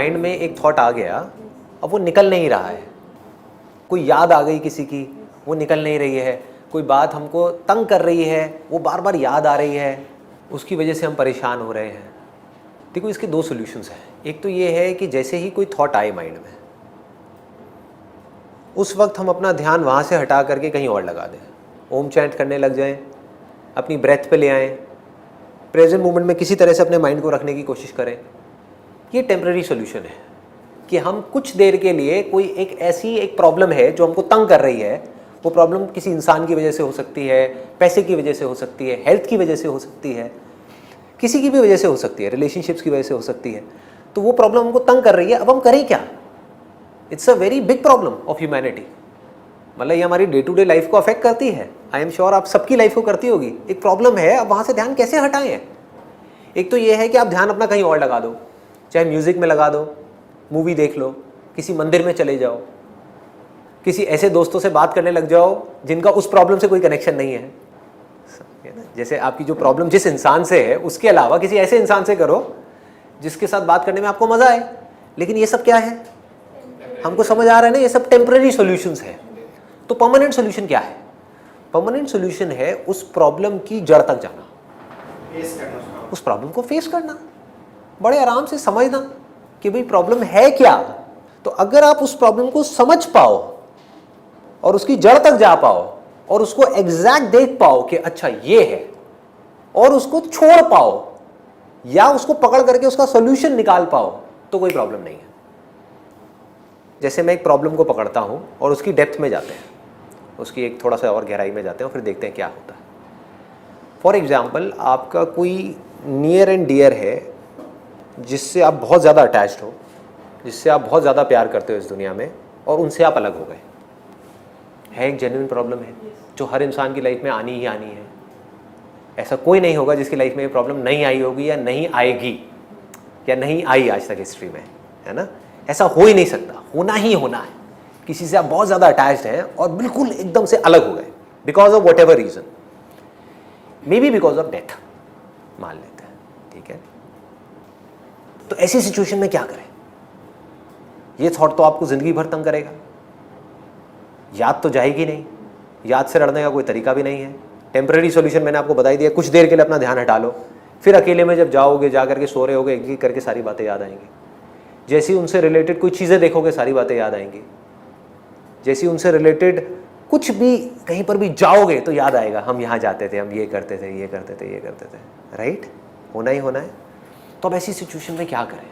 Mind में एक thought आ गया, अब वो निकल नहीं रहा है, कोई याद आ गई किसी की, वो निकल नहीं रही है, कोई बात हमको तंग कर रही है, वो बार बार याद आ रही है, उसकी वजह से हम परेशान हो रहे हैं। देखो इसके दो सॉल्यूशंस हैं। एक तो ये है कि जैसे ही कोई थॉट आए माइंड में, उस वक्त हम अपना ध्यान वहाँ से हटा करके कहीं और लगा दें, ओम चैंट करने लग जाएं, अपनी ब्रेथ पे ले आएँ, प्रेजेंट मोमेंट में किसी तरह से अपने माइंड को रखने की कोशिश करें। ये टेम्पररी सॉल्यूशन है कि हम कुछ देर के लिए कोई एक प्रॉब्लम है जो हमको तंग कर रही है, वो प्रॉब्लम किसी इंसान की वजह से हो सकती है, पैसे की वजह से हो सकती है, हेल्थ की वजह से हो सकती है, किसी की भी वजह से हो सकती है, रिलेशनशिप्स की वजह से हो सकती है। तो वो प्रॉब्लम हमको तंग कर रही है, अब हम करें क्या? It's a very big problem of humanity. मतलब ये हमारी डे टू डे लाइफ को अफेक्ट करती है। आई एम श्योर आप सबकी लाइफ को करती होगी। एक प्रॉब्लम है, अब वहाँ से ध्यान कैसे हटाएं? एक तो ये है कि आप ध्यान अपना कहीं और लगा दो, चाहे म्यूज़िक में लगा दो, मूवी देख लो, किसी मंदिर में चले जाओ, किसी ऐसे दोस्तों से बात करने लग जाओ जिनका उस प्रॉब्लम से कोई कनेक्शन नहीं है। जैसे आपकी जो प्रॉब्लम जिस इंसान से है उसके अलावा किसी ऐसे इंसान से करो जिसके साथ बात करने में आपको मजा आए। लेकिन ये सब क्या है, हमको समझ आ रहा है ना, ये सब टेम्पररी सॉल्यूशंस है। तो परमानेंट सॉल्यूशन क्या है? परमानेंट सॉल्यूशन है उस प्रॉब्लम की जड़ तक जाना, उस प्रॉब्लम को फेस करना, बड़े आराम से समझना कि भाई प्रॉब्लम है क्या। तो अगर आप उस प्रॉब्लम को समझ पाओ और उसकी जड़ तक जा पाओ और उसको एग्जैक्ट देख पाओ कि अच्छा ये है, और उसको छोड़ पाओ या उसको पकड़ करके उसका सॉल्यूशन निकाल पाओ, तो कोई प्रॉब्लम नहीं है। जैसे मैं एक प्रॉब्लम को पकड़ता हूं और उसकी डेप्थ में जाते हैं, उसकी एक थोड़ा सा और गहराई में जाते हैं और फिर देखते हैं क्या होता है। फॉर एग्जाम्पल, आपका कोई नियर एंड डियर है जिससे आप बहुत ज़्यादा अटैच्ड हो, जिससे आप बहुत ज़्यादा प्यार करते हो इस दुनिया में, और उनसे आप अलग हो गए। है एक जेन्युइन प्रॉब्लम है जो हर इंसान की लाइफ में आनी ही आनी है। ऐसा कोई नहीं होगा जिसकी लाइफ में ये प्रॉब्लम नहीं आई होगी या नहीं आएगी या नहीं आई आज तक हिस्ट्री में, है ना। ऐसा हो ही नहीं सकता, होना ही होना है। किसी से आप बहुत ज़्यादा अटैच्ड हैं और बिल्कुल एकदम से अलग हो गए because of what ever reason, may be because of death, मान लेते हैं, ठीक है। तो ऐसी सिचुएशन में क्या करें? ये थॉट तो आपको ज़िंदगी भर तंग करेगा, याद तो जाएगी नहीं, याद से लड़ने का कोई तरीका भी नहीं है। टेम्पररी सॉल्यूशन मैंने आपको बता दिया, कुछ देर के लिए अपना ध्यान हटा लो, फिर अकेले में जब जाओगे, जा करके सो रहे होगे, एक एक करके सारी बातें याद आएंगी। जैसी उनसे रिलेटेड कोई चीज़ें देखोगे, सारी बातें याद आएंगी। जैसी उनसे रिलेटेड कुछ भी कहीं पर भी जाओगे तो याद आएगा, हम यहाँ जाते थे, हम ये करते थे, ये करते थे, ये करते थे, राइट? होना ही होना है। तो अब ऐसी सिचुएशन में क्या करें?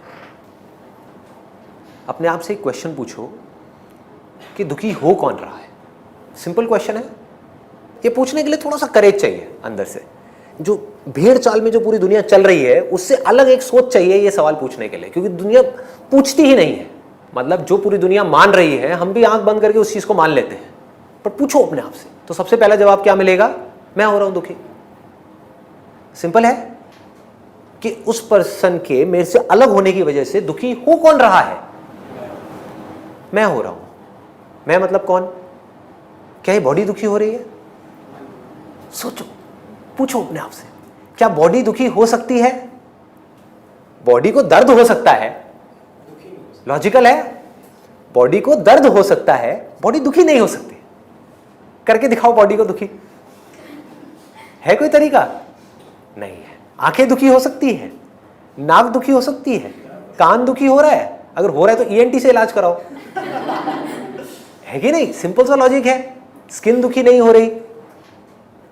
अपने आप से एक क्वेश्चन पूछो कि दुखी हो कौन रहा है। सिंपल क्वेश्चन है, ये पूछने के लिए थोड़ा सा करेज चाहिए अंदर से। जो भेड़ चाल में जो पूरी दुनिया चल रही है उससे अलग एक सोच चाहिए ये सवाल पूछने के लिए, क्योंकि दुनिया पूछती ही नहीं है। मतलब जो पूरी दुनिया मान रही है, हम भी आंख बंद करके उस चीज को मान लेते हैं। पर पूछो अपने आप से, तो सबसे पहला जवाब क्या मिलेगा? मैं हो रहा हूं दुखी। सिंपल है कि उस पर्सन के मेरे से अलग होने की वजह से दुखी हो कौन रहा है? मैं हो रहा हूं। मैं मतलब कौन? क्या ये बॉडी दुखी हो रही है? सोचो, पूछो अपने आप से, क्या बॉडी दुखी हो सकती है? बॉडी को दर्द हो सकता है, लॉजिकल है। बॉडी को दर्द हो सकता है, बॉडी दुखी नहीं हो सकती। करके दिखाओ बॉडी को दुखी। है कोई तरीका? नहीं है। आंखें दुखी हो सकती है, नाक दुखी हो सकती है, कान दुखी हो रहा है, अगर हो रहा है तो ईएनटी से इलाज कराओ, है कि नहीं? सिंपल सा लॉजिक है। स्किन दुखी नहीं हो रही,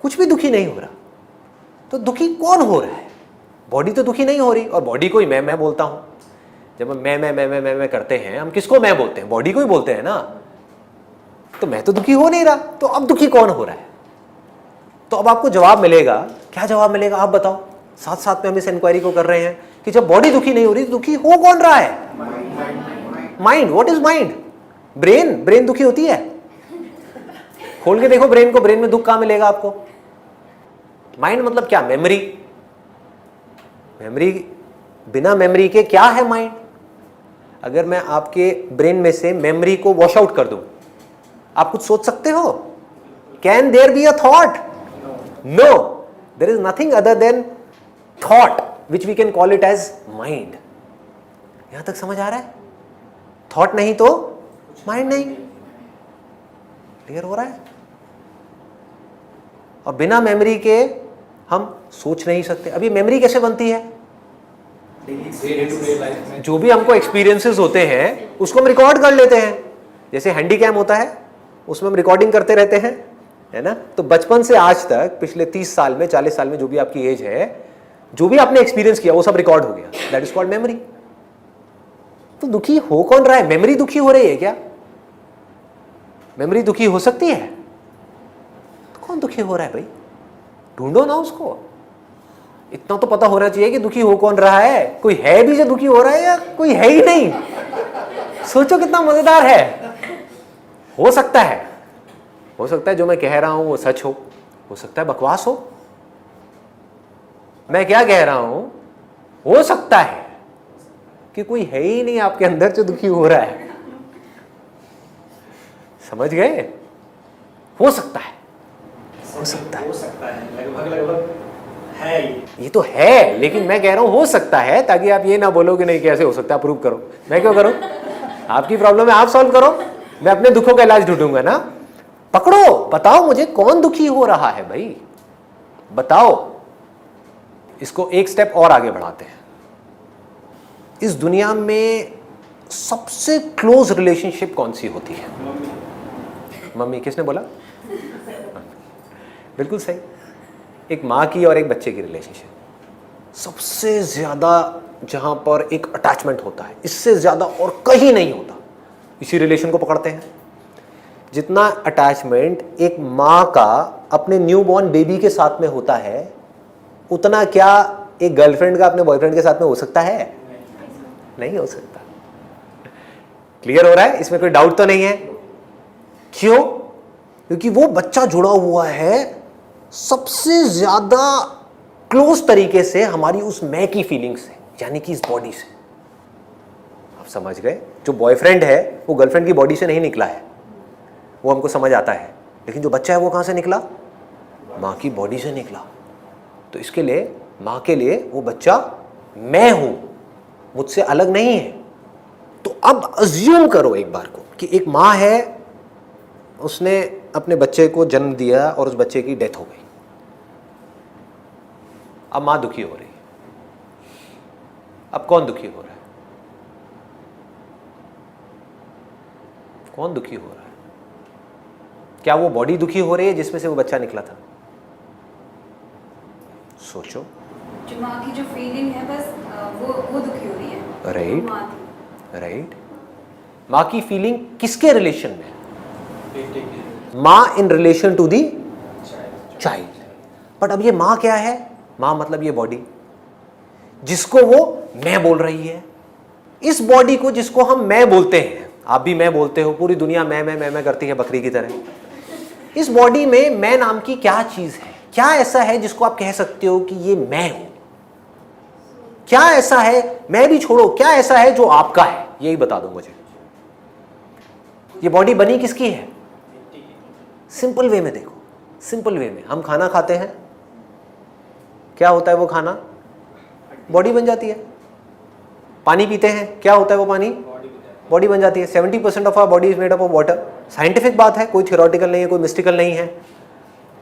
कुछ भी दुखी नहीं हो रहा, तो दुखी कौन हो रहा है? बॉडी तो दुखी नहीं हो रही। और बॉडी को ही मैं बोलता हूं। जब हम मैं करते हैं, हम किसको मैं बोलते हैं? बॉडी को ही बोलते हैं ना। तो मैं तो दुखी हो नहीं रहा, तो अब दुखी कौन हो रहा है? तो अब आपको जवाब मिलेगा। क्या जवाब मिलेगा आप बताओ? साथ साथ में हम इस इंक्वायरी को कर रहे हैं कि जब बॉडी दुखी नहीं हो रही तो दुखी हो कौन रहा है? Mind. What is mind? Brain. Brain दुखी होती है? खोल के देखो ब्रेन को, ब्रेन में दुख कहां मिलेगा आपको? माइंड मतलब क्या? मेमोरी। मेमोरी, बिना मेमोरी के क्या है माइंड? अगर मैं आपके ब्रेन में से मेमोरी को वॉश आउट कर दूं, आप कुछ सोच सकते हो? Can there be a thought? No, there is nothing other than thought which we can call it as mind. यहां तक समझ आ रहा है? थॉट नहीं तो माइंड नहीं। क्लियर हो रहा है? और बिना मेमोरी के हम सोच नहीं सकते। अभी मेमोरी कैसे बनती है? जो भी हमको एक्सपीरियंसेस होते हैं उसको हम रिकॉर्ड कर लेते हैं। जैसे हैंडीकैम होता है, उसमें हम रिकॉर्डिंग करते रहते हैं, है ना? तो बचपन से आज तक पिछले 30 साल में, 40 साल में, जो भी आपकी एज है, जो भी आपने एक्सपीरियंस किया वो सब रिकॉर्ड हो गया। That is called memory. तो दुखी हो कौन रहा है? मेमोरी दुखी हो रही है क्या? मेमोरी दुखी हो सकती है? तो कौन दुखी हो रहा है भाई? ढूंढो ना उसको। इतना तो पता होना चाहिए कि दुखी हो कौन रहा है। कोई है भी जो दुखी हो रहा है या कोई है ही नहीं? सोचो कितना मजेदार है। हो सकता है जो मैं कह रहा हूं वो सच हो सकता है बकवास हो। मैं क्या कह रहा हूं, हो सकता है कि कोई है ही नहीं आपके अंदर जो दुखी हो रहा है। समझ गए? हो सकता है लगभग है। ये तो है, लेकिन मैं कह रहा हूं हो सकता है, ताकि आप ये ना बोलो कि नहीं कैसे हो सकता है, प्रूव करो। मैं क्यों करूं? आपकी प्रॉब्लम है, आप सॉल्व करो। मैं अपने दुखों का इलाज ढूंढूंगा ना। पकड़ो, बताओ मुझे कौन दुखी हो रहा है भाई, बताओ। इसको एक स्टेप और आगे बढ़ाते हैं। इस दुनिया में सबसे क्लोज रिलेशनशिप कौन सी होती है? मम्मी। किसने बोला? बिल्कुल सही। एक माँ की और एक बच्चे की रिलेशनशिप सबसे ज्यादा, जहां पर एक अटैचमेंट होता है, इससे ज्यादा और कहीं नहीं होता। इसी रिलेशन को पकड़ते हैं। जितना अटैचमेंट एक माँ का अपने न्यूबॉर्न बेबी के साथ में होता है, उतना क्या एक गर्लफ्रेंड का अपने बॉयफ्रेंड के साथ में हो सकता है? नहीं हो सकता। क्लियर हो रहा है? इसमें कोई डाउट तो नहीं है? क्यों? क्योंकि वो बच्चा जुड़ा हुआ है सबसे ज्यादा क्लोज तरीके से हमारी उस मैं की फीलिंग से, यानी कि इस बॉडी से। आप समझ गए? जो बॉयफ्रेंड है वो गर्लफ्रेंड की बॉडी से नहीं निकला है, वो हमको समझ आता है। लेकिन जो बच्चा है वो कहां से निकला? मां की बॉडी से निकला। तो इसके लिए, मां के लिए, वो बच्चा मैं हूं, मुझसे अलग नहीं है। तो अब अज्यूम करो एक बार को कि एक मां है, उसने अपने बच्चे को जन्म दिया और उस बच्चे की डेथ हो गई। अब मां दुखी हो रही है। अब कौन दुखी हो रहा है? कौन दुखी हो रहा है? क्या वो बॉडी दुखी हो रही है जिसमें से वो बच्चा निकला था? सोचो। जो माँ की जो फीलिंग है, बस वो दुखी हो रही है। Right, right. माँ की फीलिंग किसके रिलेशन में? माँ in relation to the child. But अब ये माँ क्या है? माँ मतलब ये बॉडी जिसको वो मैं बोल रही है। इस बॉडी को जिसको हम मैं बोलते हैं, आप भी मैं बोलते हो, पूरी दुनिया मैं करती है बकरी की तरह। इस बॉडी में मैं नाम की क्या चीज है? क्या ऐसा है जिसको आप कह सकते हो कि ये मैं हूं? क्या ऐसा है, मैं भी छोड़ो, क्या ऐसा है जो आपका है? यही बता दो मुझे। ये बॉडी बनी किसकी है? सिंपल वे में देखो, सिंपल वे में हम खाना खाते हैं, क्या होता है वो खाना? बॉडी बन जाती है। पानी पीते हैं, क्या होता है वो पानी? बॉडी बन जाती है। 70% of our body is made up of water. Scientific बात है, कोई थियोरेटिकल नहीं है, कोई मिस्टिकल नहीं है।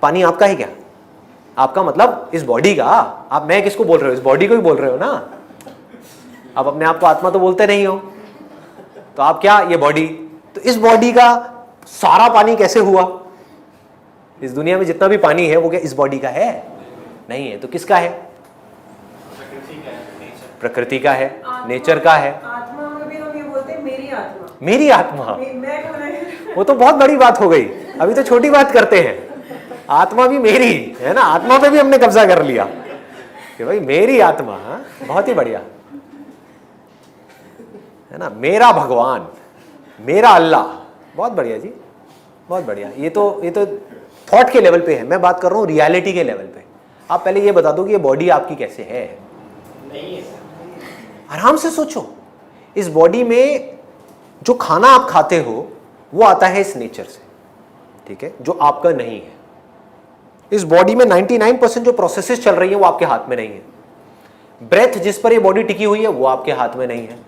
पानी आपका है क्या? आपका मतलब इस बॉडी का। आप मैं किसको बोल रहे हो? इस बॉडी को ही बोल रहे हो ना। आप अपने आप को आत्मा तो बोलते नहीं हो, तो आप क्या? ये बॉडी। तो इस बॉडी का सारा पानी कैसे हुआ? इस दुनिया में जितना भी पानी है वो क्या इस बॉडी का है? नहीं है। तो किसका है? प्रकृति का है, नेचर का है। आत्मा में भी हम ये बोलते हैं मेरी आत्मा। मेरी आत्मा, मैं कौन है? वो तो बहुत बड़ी बात हो गई। अभी तो छोटी बात करते हैं। आत्मा भी मेरी है ना, आत्मा पे भी हमने कब्जा कर लिया कि भाई मेरी आत्मा। हाँ? बहुत ही बढ़िया है ना। मेरा भगवान, मेरा अल्लाह, बहुत बढ़िया जी, बहुत बढ़िया। ये तो थॉट के लेवल पे है, मैं बात कर रहा हूँ रियलिटी के लेवल पे। आप पहले ये बता दो कि ये बॉडी आपकी कैसे है? नहीं है। आराम से सोचो। इस बॉडी में जो खाना आप खाते हो वो आता है इस नेचर से, ठीक है, जो आपका नहीं है। इस बॉडी में 99% जो प्रोसेसेस चल रही है वो आपके हाथ में नहीं है। ब्रेथ जिस पर ये बॉडी टिकी हुई है वो आपके हाथ में नहीं है।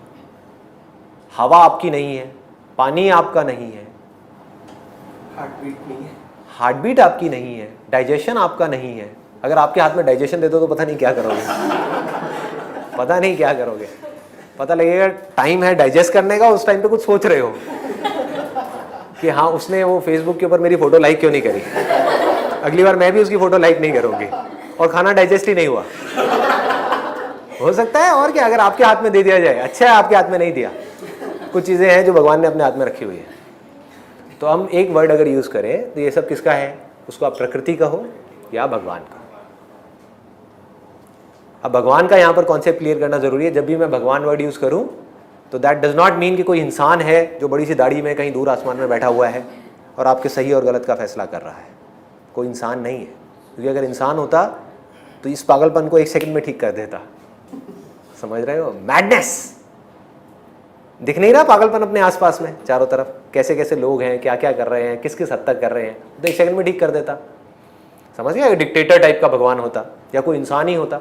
हवा आपकी नहीं है, पानी आपका नहीं है, हार्ट बीट नहीं है, हार्ट बीट आपकी नहीं है, डाइजेशन आपका नहीं है। अगर आपके हाथ में डाइजेशन दे दो तो पता नहीं क्या करोगे, पता नहीं क्या करोगे। पता लगेगा टाइम है डाइजेस्ट करने का, उस टाइम पे कुछ सोच रहे हो कि हाँ उसने वो फेसबुक के ऊपर मेरी फोटो लाइक क्यों नहीं करी, अगली बार मैं भी उसकी फोटो लाइक नहीं करूंगी, और खाना डाइजेस्ट ही नहीं हुआ। हो सकता है और क्या, अगर आपके हाथ में दे दिया जाए। अच्छा है आपके हाथ में नहीं दिया, कुछ चीजें हैं जो भगवान ने अपने हाथ में रखी हुई है। तो हम एक वर्ड अगर यूज करें तो ये सब किसका है, उसको आप प्रकृति कहो या भगवान का। अब भगवान का यहाँ पर कॉन्सेप्ट क्लियर करना जरूरी है। जब भी मैं भगवान वर्ड यूज करूँ तो दैट डज नॉट मीन कि कोई इंसान है जो बड़ी सी दाढ़ी में कहीं दूर आसमान में बैठा हुआ है और आपके सही और गलत का फैसला कर रहा है। कोई इंसान नहीं है, क्योंकि अगर इंसान होता तो इस पागलपन को 1 सेकंड में ठीक कर देता। समझ रहे हो, मैडनेस। दिख नहीं रहा पागलपन अपने आसपास में चारों तरफ, कैसे कैसे लोग हैं, क्या क्या कर रहे हैं, किस किस हद तक कर रहे हैं, तो 1 सेकंड में ठीक कर देता। समझ गया, डिक्टेटर टाइप का भगवान होता या कोई इंसान ही होता,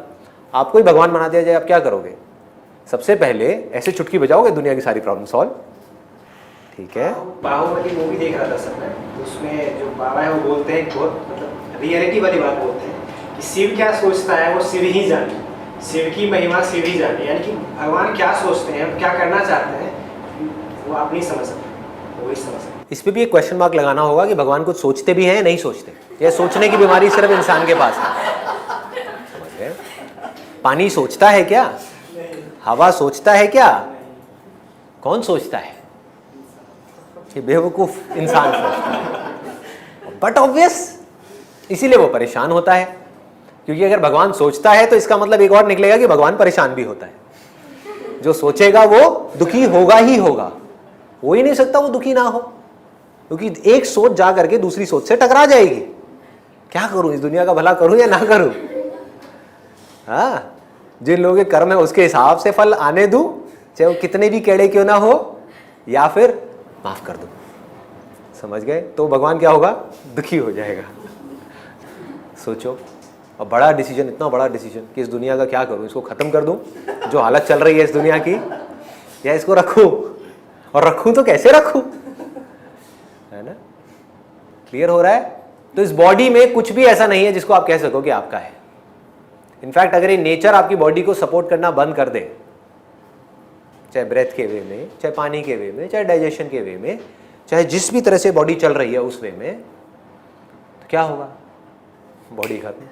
आपको ही भगवान बना दिया जाए, आप क्या करोगे? सबसे पहले ऐसे चुटकी बजाओगे, दुनिया की सारी प्रॉब्लम सॉल्व। ठीक है, बाहुबली मूवी देख रहा था सर मैं, तो उसमें जो बाबा है वो बोलते हैं, बहुत मतलब रियलिटी वाली बात बोलते हैं कि शिव क्या सोचता है वो शिव ही जाने, शिव की महिमा शिव ही जाने। यानी कि भगवान क्या सोचते हैं, क्या करना चाहते हैं, वो आप नहीं समझ सकते, वही समझ सकते। इस पे भी एक क्वेश्चन मार्क लगाना होगा कि भगवान कुछ सोचते भी हैं या नहीं सोचते, या सोचने की बीमारी सिर्फ इंसान के पास है। समझ गए? पानी सोचता है क्या? हवा सोचता है क्या? कौन सोचता है? ये बेवकूफ इंसान सोचता है। बट ऑब्वियस, इसीलिए वो परेशान होता है, क्योंकि अगर भगवान सोचता है तो इसका मतलब एक और निकलेगा कि भगवान परेशान भी होता है। जो सोचेगा वो दुखी होगा ही होगा, हो ही नहीं सकता वो दुखी ना हो, क्योंकि एक सोच जा करके दूसरी सोच से टकरा जाएगी। क्या करूं, इस दुनिया का भला करूं या ना करूं? हाँ, जिन लोगों के कर्म है उसके हिसाब से फल आने दूं, चाहे वो कितने भी केड़े क्यों ना हो, या फिर माफ कर दूं। समझ गए? तो भगवान क्या होगा? दुखी हो जाएगा। सोचो, और बड़ा डिसीजन, इतना बड़ा डिसीजन कि इस दुनिया का क्या करूं, इसको खत्म कर दूं जो हालत चल रही है इस दुनिया की, या इसको रखूं, और रखूं तो कैसे रखूं, है ना? क्लियर हो रहा है? तो इस बॉडी में कुछ भी ऐसा नहीं है जिसको आप कह सको कि आपका है। इनफैक्ट अगर ये नेचर आपकी बॉडी को सपोर्ट करना बंद कर दे, चाहे ब्रेथ के वे में, चाहे पानी के वे में, चाहे डाइजेशन के वे में, चाहे जिस भी तरह से बॉडी चल रही है उस वे में, तो क्या होगा? बॉडी खत्म।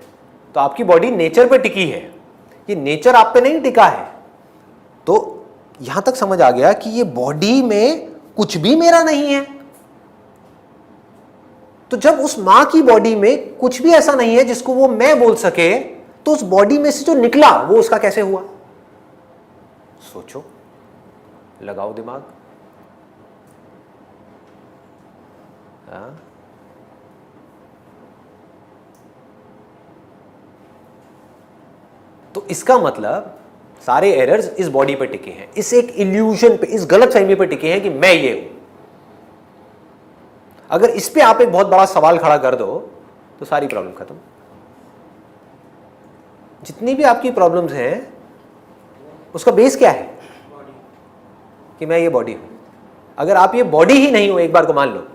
तो आपकी बॉडी नेचर पे टिकी है, ये नेचर आप पे नहीं टिका है। तो यहां तक समझ आ गया कि ये बॉडी में कुछ भी मेरा नहीं है। तो जब उस मां की बॉडी में कुछ भी ऐसा नहीं है जिसको वो मैं बोल सके, तो उस बॉडी में से जो निकला वो उसका कैसे हुआ? सोचो, लगाओ दिमाग। हाँ? तो इसका मतलब सारे एरर्स इस बॉडी पे टिके हैं, इस एक इल्यूजन पे, इस गलतफहमी पे टिके हैं कि मैं ये हूं। अगर इस पे आप एक बहुत बड़ा सवाल खड़ा कर दो तो सारी प्रॉब्लम खत्म। जितनी भी आपकी प्रॉब्लम्स हैं उसका बेस क्या है? कि मैं ये बॉडी हूं। अगर आप ये बॉडी ही नहीं हो, एक बार को मान लो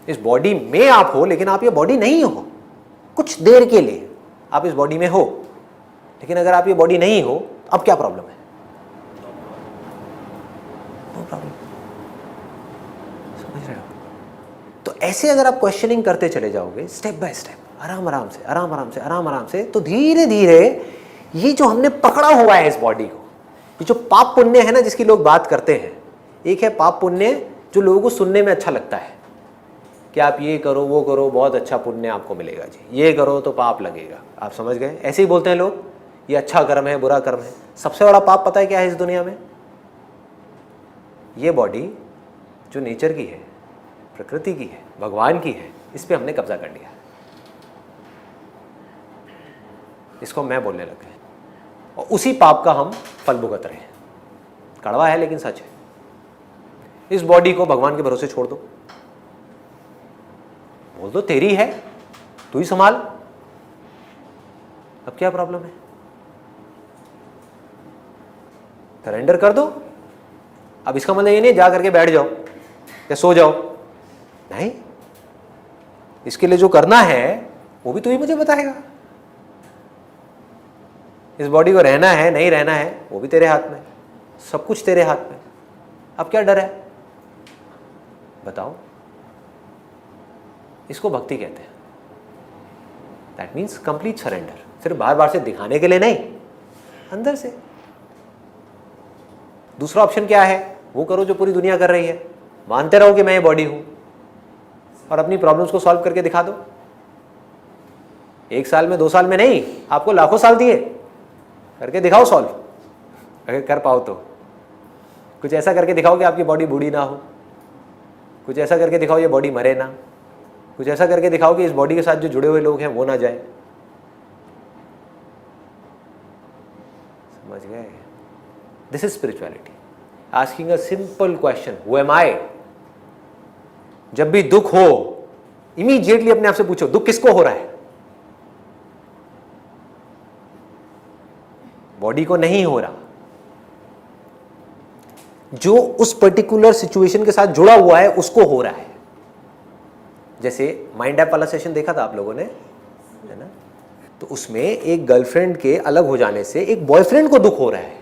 इस बॉडी में आप हो, लेकिन आप ये बॉडी नहीं हो, कुछ देर के लिए आप इस बॉडी में हो, लेकिन अगर आप ये बॉडी नहीं हो तो अब क्या प्रॉब्लम है? No problem. समझ रहे हो? तो ऐसे अगर आप क्वेश्चनिंग करते चले जाओगे स्टेप बाय स्टेप, आराम आराम से, आराम आराम से, आराम आराम से, तो धीरे धीरे ये जो हमने पकड़ा हुआ है इस बॉडी को, ये जो पाप पुण्य है ना जिसकी लोग बात करते हैं, एक है पाप पुण्य जो लोगों को सुनने में अच्छा लगता है कि आप ये करो वो करो बहुत अच्छा पुण्य आपको मिलेगा जी, ये करो तो पाप लगेगा। आप समझ गए? ऐसे ही बोलते हैं लोग, ये अच्छा कर्म है बुरा कर्म है। सबसे बड़ा पाप पता है क्या है इस दुनिया में? ये बॉडी जो नेचर की है, प्रकृति की है, भगवान की है, इस पे हमने कब्जा कर लिया। इसको मैं बोलने लग गए और उसी पाप का हम फल भुगत रहे हैं। कड़वा है लेकिन सच है। इस बॉडी को भगवान के भरोसे छोड़ दो, बोल दो तेरी है, तू ही संभाल। अब क्या प्रॉब्लम है? सरेंडर कर दो, अब इसका मतलब ये नहीं जा करके बैठ जाओ या सो जाओ, नहीं, इसके लिए जो करना है वो भी तो ही मुझे बताएगा। इस बॉडी को रहना है नहीं रहना है वो भी तेरे हाथ में, सब कुछ तेरे हाथ में। अब क्या डर है बताओ? इसको भक्ति कहते हैं। दैट मीन्स कंप्लीट सरेंडर, सिर्फ बार बार से दिखाने के लिए नहीं, अंदर से। दूसरा ऑप्शन क्या है? वो करो जो पूरी दुनिया कर रही है, मानते रहो कि मैं ये बॉडी हूं और अपनी प्रॉब्लम्स को सॉल्व करके दिखा दो। 1 साल में 2 साल में नहीं, आपको लाखों साल दिए, करके दिखाओ सॉल्व, अगर कर पाओ तो। कुछ ऐसा करके दिखाओ कि आपकी बॉडी बूढ़ी ना हो, कुछ ऐसा करके दिखाओ ये बॉडी मरे ना, कुछ ऐसा करके दिखाओ कि इस बॉडी के साथ जो जुड़े हुए लोग हैं वो ना जाए। समझ गए? This is spirituality, asking a simple question, who am I? जब भी दुख हो इमीडिएटली अपने आप से पूछो, दुख किसको हो रहा है? बॉडी को नहीं हो रहा, जो उस पर्टिकुलर सिचुएशन के साथ जुड़ा हुआ है उसको हो रहा है। जैसे माइंड ऐप वाला सेशन देखा था आप लोगों ने, है ना? तो उसमें एक गर्लफ्रेंड के अलग हो जाने से एक बॉयफ्रेंड को दुख हो रहा है,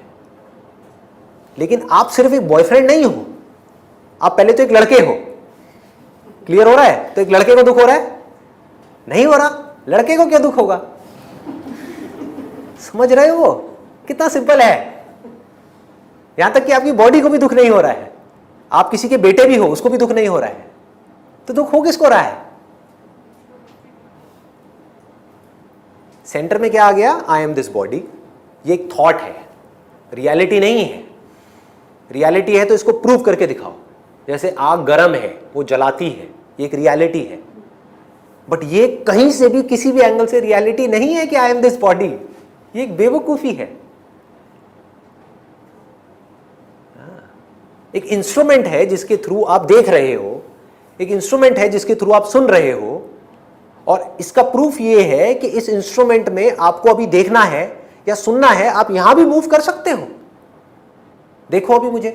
लेकिन आप सिर्फ एक बॉयफ्रेंड नहीं हो, आप पहले तो एक लड़के हो। क्लियर हो रहा है? तो एक लड़के को दुख हो रहा है? नहीं हो रहा, लड़के को क्या दुख होगा? समझ रहे हो कितना सिंपल है? यहां तक कि आपकी बॉडी को भी दुख नहीं हो रहा है, आप किसी के बेटे भी हो उसको भी दुख नहीं हो रहा है, तो दुख हो किसको रहा है? सेंटर में क्या आ गया? I am this body. ये एक थॉट है, रियलिटी नहीं है। रियलिटी है तो इसको प्रूव करके दिखाओ। जैसे आग गर्म है, वो जलाती है, ये एक रियलिटी है, बट ये कहीं से भी किसी भी एंगल से रियलिटी नहीं है कि आई एम दिस बॉडी। ये एक बेवकूफी है। एक इंस्ट्रूमेंट है जिसके थ्रू आप देख रहे हो, एक इंस्ट्रूमेंट है जिसके थ्रू आप सुन रहे हो, और इसका प्रूफ ये है कि इस इंस्ट्रूमेंट में आपको अभी देखना है या सुनना है, आप यहां भी मूव कर सकते हो। देखो अभी मुझे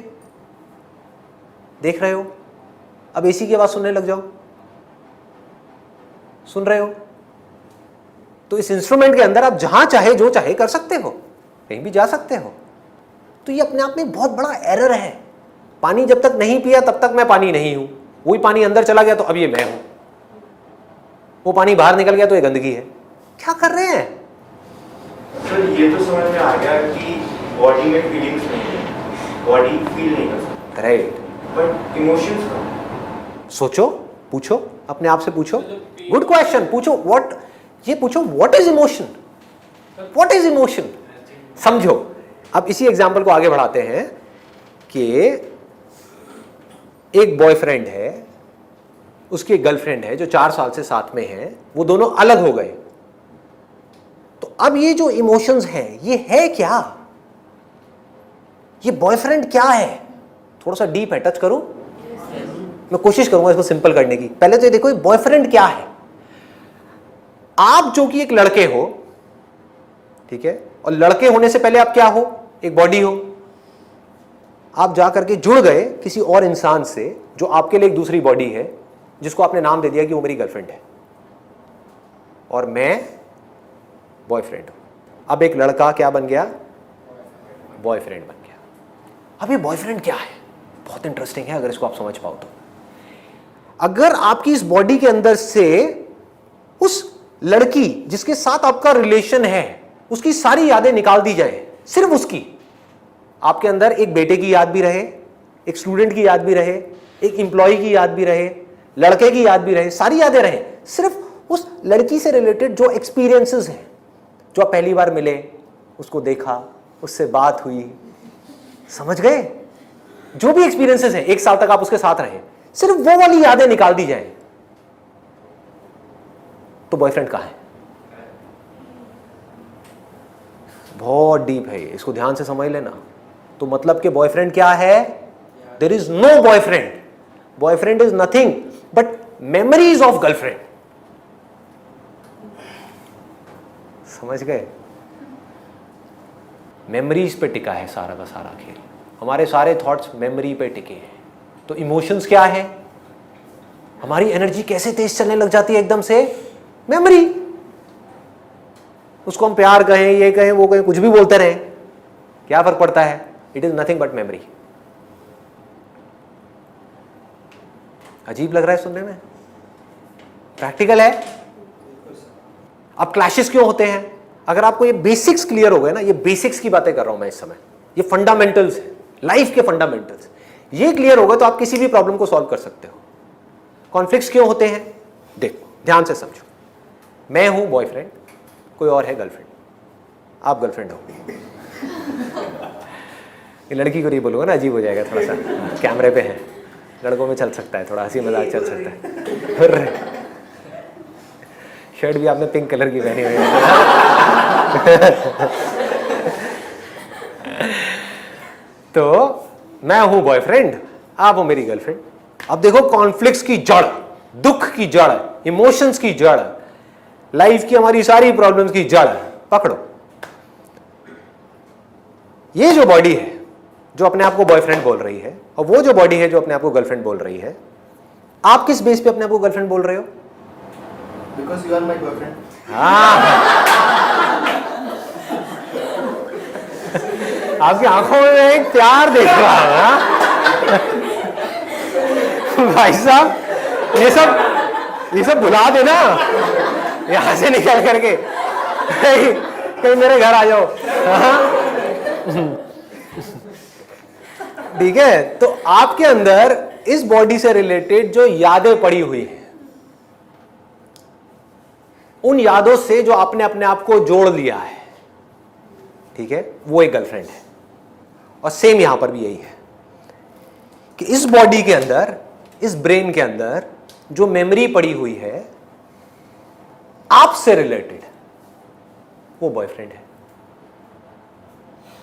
देख रहे हो, अब एसी की आवाज सुनने लग जाओ, सुन रहे हो? तो इस इंस्ट्रूमेंट के अंदर आप जहां चाहे जो चाहे कर सकते हो, कहीं भी जा सकते हो। तो ये अपने आप में बहुत बड़ा एरर है। पानी जब तक नहीं पिया तब तक मैं पानी नहीं हूं, वही पानी अंदर चला गया तो अब ये मैं हूं, वो पानी बाहर निकल गया तो ये गंदगी है। क्या कर रहे हैं? सर ये तो समझ में आ गया कि बॉडी में फीलिंग्स नहीं है, बॉडी फील नहीं कर सकती, राइट, बट इमोशंस का सोचो, पूछो अपने आप से, पूछो, गुड क्वेश्चन, पूछो व्हाट, ये पूछो what is emotion, what is emotion, समझो। अब इसी एग्जांपल को आगे बढ़ाते हैं कि एक बॉयफ्रेंड है, उसकी एक गर्लफ्रेंड है जो 4 साल से साथ में है, वो दोनों अलग हो गए। तो अब ये जो इमोशंस हैं ये है क्या? ये बॉयफ्रेंड क्या है? थोड़ा सा डीप है, टच करूं? मैं कोशिश करूंगा इसको सिंपल करने की। पहले तो ये देखो बॉयफ्रेंड क्या है। आप जो कि एक लड़के हो, ठीक है, और लड़के होने से पहले आप क्या हो? एक बॉडी हो। आप जा करके जुड़ गए किसी और इंसान से जो आपके लिए एक दूसरी बॉडी है, जिसको आपने नाम दे दिया कि वो मेरी गर्लफ्रेंड है और मैं बॉयफ्रेंड हूं। अब एक लड़का क्या बन गया? बॉयफ्रेंड बन गया। अब ये बॉयफ्रेंड क्या है? बहुत इंटरेस्टिंग है अगर इसको आप समझ पाओ तो। अगर आपकी इस बॉडी के अंदर से उस लड़की जिसके साथ आपका रिलेशन है उसकी सारी यादें निकाल दी जाए, सिर्फ उसकी, आपके अंदर एक बेटे की याद भी रहे, एक स्टूडेंट की याद भी रहे, एक एम्प्लॉय की याद भी रहे, लड़के की याद भी रहे, सारी यादें रहे, सिर्फ उस लड़की से रिलेटेड जो एक्सपीरियंसेस हैं, जो आप पहली बार मिले, उसको देखा, उससे बात हुई, समझ गए? जो भी एक्सपीरियंसेस हैं, 1 साल तक आप उसके साथ रहे, सिर्फ वो वाली यादें निकाल दी जाए, तो बॉयफ्रेंड कहां है? बहुत डीप है ये, इसको ध्यान से समझ लेना। तो मतलब कि बॉयफ्रेंड क्या है? There is no boyfriend. Boyfriend is nothing but memories of girlfriend. समझ गए? मेमोरीज पे टिका है सारा का सारा खेल। हमारे सारे थॉट्स मेमोरी पे टिके हैं। तो इमोशंस क्या है? हमारी एनर्जी कैसे तेज चलने लग जाती है एकदम से? मेमोरी। उसको हम प्यार कहें, ये कहें, वो कहें, कुछ भी बोलते रहें, क्या फर्क पड़ता है? It is nothing but memory. अजीब लग रहा है सुनने में? प्रैक्टिकल है। अब क्लैशेस क्यों होते हैं? अगर आपको ये बेसिक्स क्लियर हो गए ना, ये बेसिक्स की बातें कर रहा हूं मैं इस समय, ये फंडामेंटल्स है, लाइफ के फंडामेंटल्स, ये क्लियर होगा तो आप किसी भी प्रॉब्लम को सॉल्व कर सकते हो। कॉन्फ्लिक्ट्स क्यों होते हैं? देखो, ध्यान से समझो। मैं हूं बॉयफ्रेंड, कोई और है गर्लफ्रेंड, आप गर्लफ्रेंड हो। ये लड़की को नहीं बोलूंगा ना, अजीब हो जाएगा थोड़ा सा, कैमरे पे है, लड़कों में चल सकता है, थोड़ा हंसी मजाक चल सकता है। शर्ट भी आपने पिंक कलर की पहनी हुई है। तो मैं हूं बॉयफ्रेंड, आप हो मेरी गर्लफ्रेंड। अब देखो, कॉन्फ्लिक्ट्स की जड़, दुख की जड़, इमोशंस की जड़, लाइफ की हमारी सारी प्रॉब्लम्स की जड़ पकड़ो। ये जो बॉडी है जो अपने आप को बॉयफ्रेंड बोल रही है, और वो जो बॉडी है जो अपने आप को गर्लफ्रेंड बोल रही है, आप किस बेस पे अपने आप को गर्लफ्रेंड बोल रहे हो? Because you are my boyfriend. आपकी आंखों में एक प्यार देख रहा हूं भाई साहब, ये सब भुला देना यहां से निकल करके, कहीं मेरे घर आ जाओ। ठीक है? तो आपके अंदर इस बॉडी से रिलेटेड जो यादें पड़ी हुई है, उन यादों से जो आपने अपने आप को जोड़ लिया है, ठीक है, वो एक गर्लफ्रेंड है। और सेम यहां पर भी यही है कि इस बॉडी के अंदर, इस ब्रेन के अंदर जो मेमोरी पड़ी हुई है आपसे रिलेटेड, वो बॉयफ्रेंड है।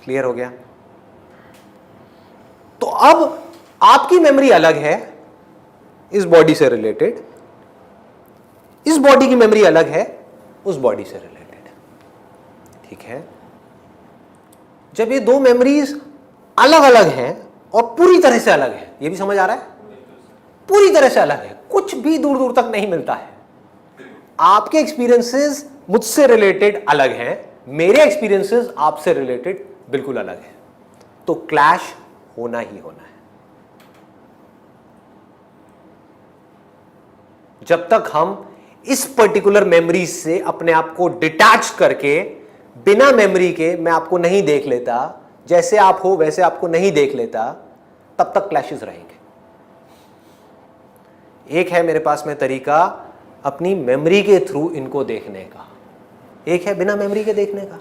क्लियर हो गया? तो अब आपकी मेमोरी अलग है इस बॉडी से रिलेटेड, इस बॉडी की मेमोरी अलग है उस बॉडी से रिलेटेड। ठीक है? जब ये दो मेमोरीज अलग अलग हैं और पूरी तरह से अलग है, ये भी समझ आ रहा है? पूरी तरह से अलग है, कुछ भी दूर दूर तक नहीं मिलता है। आपके एक्सपीरियंसेस मुझसे रिलेटेड अलग हैं, मेरे एक्सपीरियंसेस आपसे रिलेटेड बिल्कुल अलग है, तो क्लैश होना ही होना है। जब तक हम इस पर्टिकुलर मेमोरी से अपने आप को डिटैच करके, बिना मेमोरी के मैं आपको नहीं देख लेता, जैसे आप हो वैसे आपको नहीं देख लेता, तब तक क्लैशेस रहेंगे। एक है मेरे पास में तरीका अपनी मेमोरी के थ्रू इनको देखने का, एक है बिना मेमोरी के देखने का,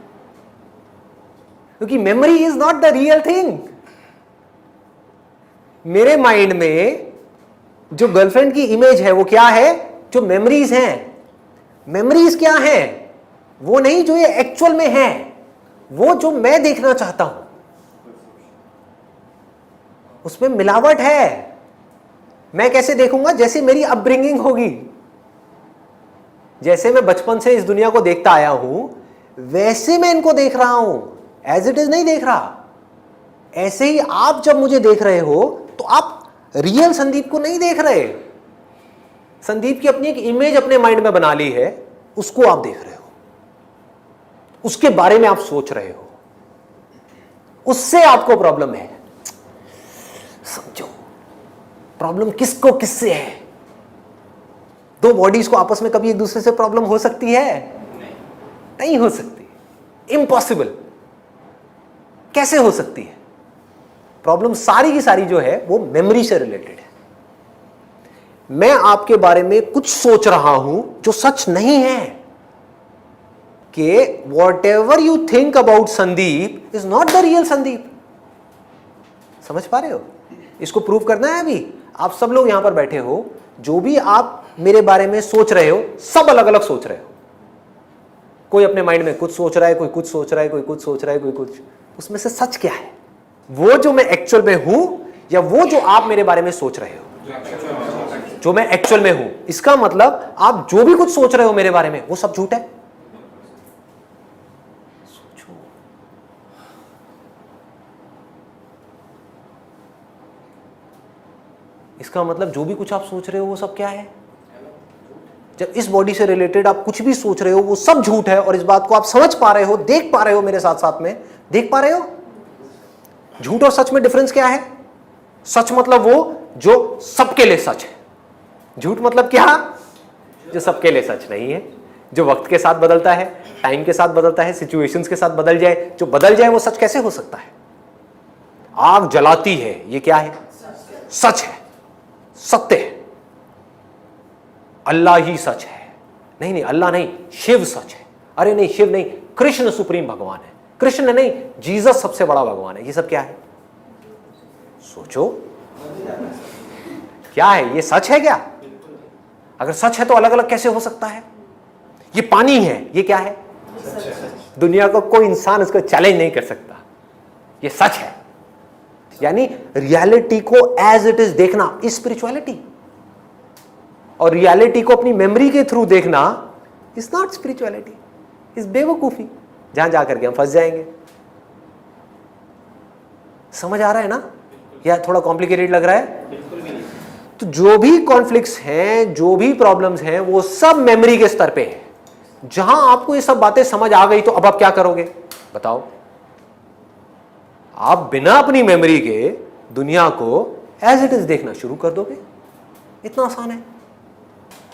क्योंकि memory is not the real thing. मेरे माइंड में जो गर्लफ्रेंड की इमेज है वो क्या है? जो मेमोरीज हैं। मेमोरीज क्या हैं? वो नहीं जो ये एक्चुअल में है, वो जो मैं देखना चाहता हूं, उसमें मिलावट है। मैं कैसे देखूंगा? जैसे मेरी अपब्रिंगिंग होगी, जैसे मैं बचपन से इस दुनिया को देखता आया हूं, वैसे मैं इनको देख रहा हूं, एज इट इज नहीं देख रहा। ऐसे ही आप जब मुझे देख रहे हो तो आप रियल संदीप को नहीं देख रहे। संदीप की अपनी एक इमेज अपने माइंड में बना ली है, उसको आप देख रहे हो, उसके बारे में आप सोच रहे हो, उससे आपको प्रॉब्लम है। समझो, प्रॉब्लम किसको किससे है? दो बॉडीज को आपस में कभी एक दूसरे से प्रॉब्लम हो सकती है? नहीं हो सकती, इम्पॉसिबल। कैसे हो सकती है? प्रॉब्लम सारी की सारी जो है वो मेमोरी से रिलेटेड है। मैं आपके बारे में कुछ सोच रहा हूं जो सच नहीं है, कि what ever you think about Sandeep is not the real Sandeep. समझ पा रहे हो? इसको प्रूव करना है। अभी आप सब लोग यहां पर बैठे हो, जो भी आप मेरे बारे में सोच रहे हो, सब अलग अलग सोच रहे हो। कोई अपने माइंड में कुछ सोच रहा है, कोई कुछ सोच रहा है, कोई कुछ सोच रहा है, कोई कुछ। उसमें से सच क्या है? वो जो मैं एक्चुअल में हूं, या वो जो आप मेरे बारे में सोच रहे हो? जो मैं एक्चुअल में हूं। इसका मतलब आप जो भी कुछ सोच रहे हो मेरे बारे में, वो सब झूठ है। सोचो, इसका मतलब जो भी कुछ आप सोच रहे हो वो सब क्या है? जब इस बॉडी से रिलेटेड आप कुछ भी सोच रहे हो वो सब झूठ है, और इस बात को आप समझ पा रहे हो, देख पा रहे हो, मेरे साथ साथ में देख पा रहे हो। झूठ और सच में डिफरेंस क्या है? सच मतलब वो जो सबके लिए सच है, झूठ मतलब क्या? जो सबके लिए सच नहीं है, जो वक्त के साथ बदलता है, टाइम के साथ बदलता है, सिचुएशंस के साथ बदल जाए, जो बदल जाए वो सच कैसे हो सकता है? आग जलाती है, ये क्या है? सच है, सत्य है। अल्लाह ही सच है। नहीं नहीं, अल्लाह नहीं, शिव सच है। अरे नहीं, शिव नहीं, कृष्ण सुप्रीम भगवान है। कृष्ण नहीं, जीसस सबसे बड़ा भगवान है। ये सब क्या है? सोचो, क्या है ये? सच है क्या? अगर सच है तो अलग अलग कैसे हो सकता है? ये पानी है, ये क्या है? दुनिया को कोई इंसान इसको चैलेंज नहीं कर सकता, ये सच है। यानी रियलिटी को एज इट इज देखना इज स्पिरिचुअलिटी, और रियलिटी को अपनी मेमोरी के थ्रू देखना इज नॉट स्पिरिचुअलिटी, इज बेवकूफी, जहां जाकर के हम फंस जाएंगे। समझ आ रहा है ना? या थोड़ा कॉम्प्लिकेटेड लग रहा है? बिल्कुल भी नहीं। तो जो भी कॉन्फ्लिक्ट्स हैं, जो भी प्रॉब्लम्स हैं, वो सब मेमोरी के स्तर पे है। जहां आपको ये सब बातें समझ आ गई तो अब आप क्या करोगे बताओ? आप बिना अपनी मेमोरी के दुनिया को एज इट इज देखना शुरू कर दोगे। इतना आसान है,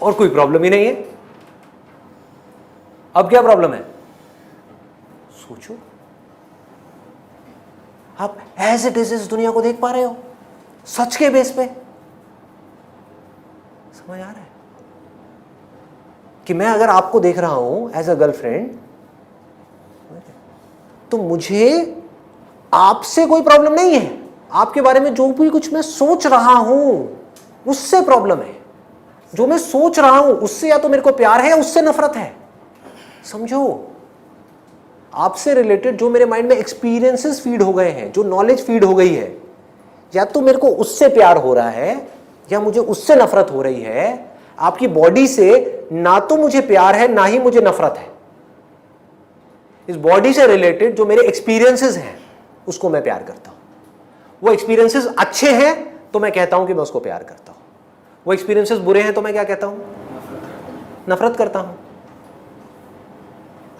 और कोई प्रॉब्लम ही नहीं है। अब क्या प्रॉब्लम है? सोचो, आप एज इट इज इस दुनिया को देख पा रहे हो, सच के बेस पे। समझ आ रहा है कि मैं अगर आपको देख रहा हूं एज अ गर्लफ्रेंड, तो मुझे आपसे कोई प्रॉब्लम नहीं है। आपके बारे में जो भी कुछ मैं सोच रहा हूं उससे प्रॉब्लम है। जो मैं सोच रहा हूं उससे या तो मेरे को प्यार है या उससे नफरत है। समझो, आपसे रिलेटेड जो मेरे माइंड में एक्सपीरियंसेस फीड हो गए हैं, जो नॉलेज फीड हो गई है, या तो मेरे को उससे प्यार हो रहा है या मुझे उससे नफरत हो रही है। आपकी बॉडी से ना तो मुझे प्यार है ना ही मुझे नफरत है। इस बॉडी से रिलेटेड जो मेरे एक्सपीरियंसेस हैं उसको मैं प्यार करता हूं। वो एक्सपीरियंसेस अच्छे हैं तो मैं कहता हूं कि मैं उसको प्यार करता हूं। वो एक्सपीरियंसेस बुरे हैं तो मैं क्या कहता हूं? नफरत करता हूं।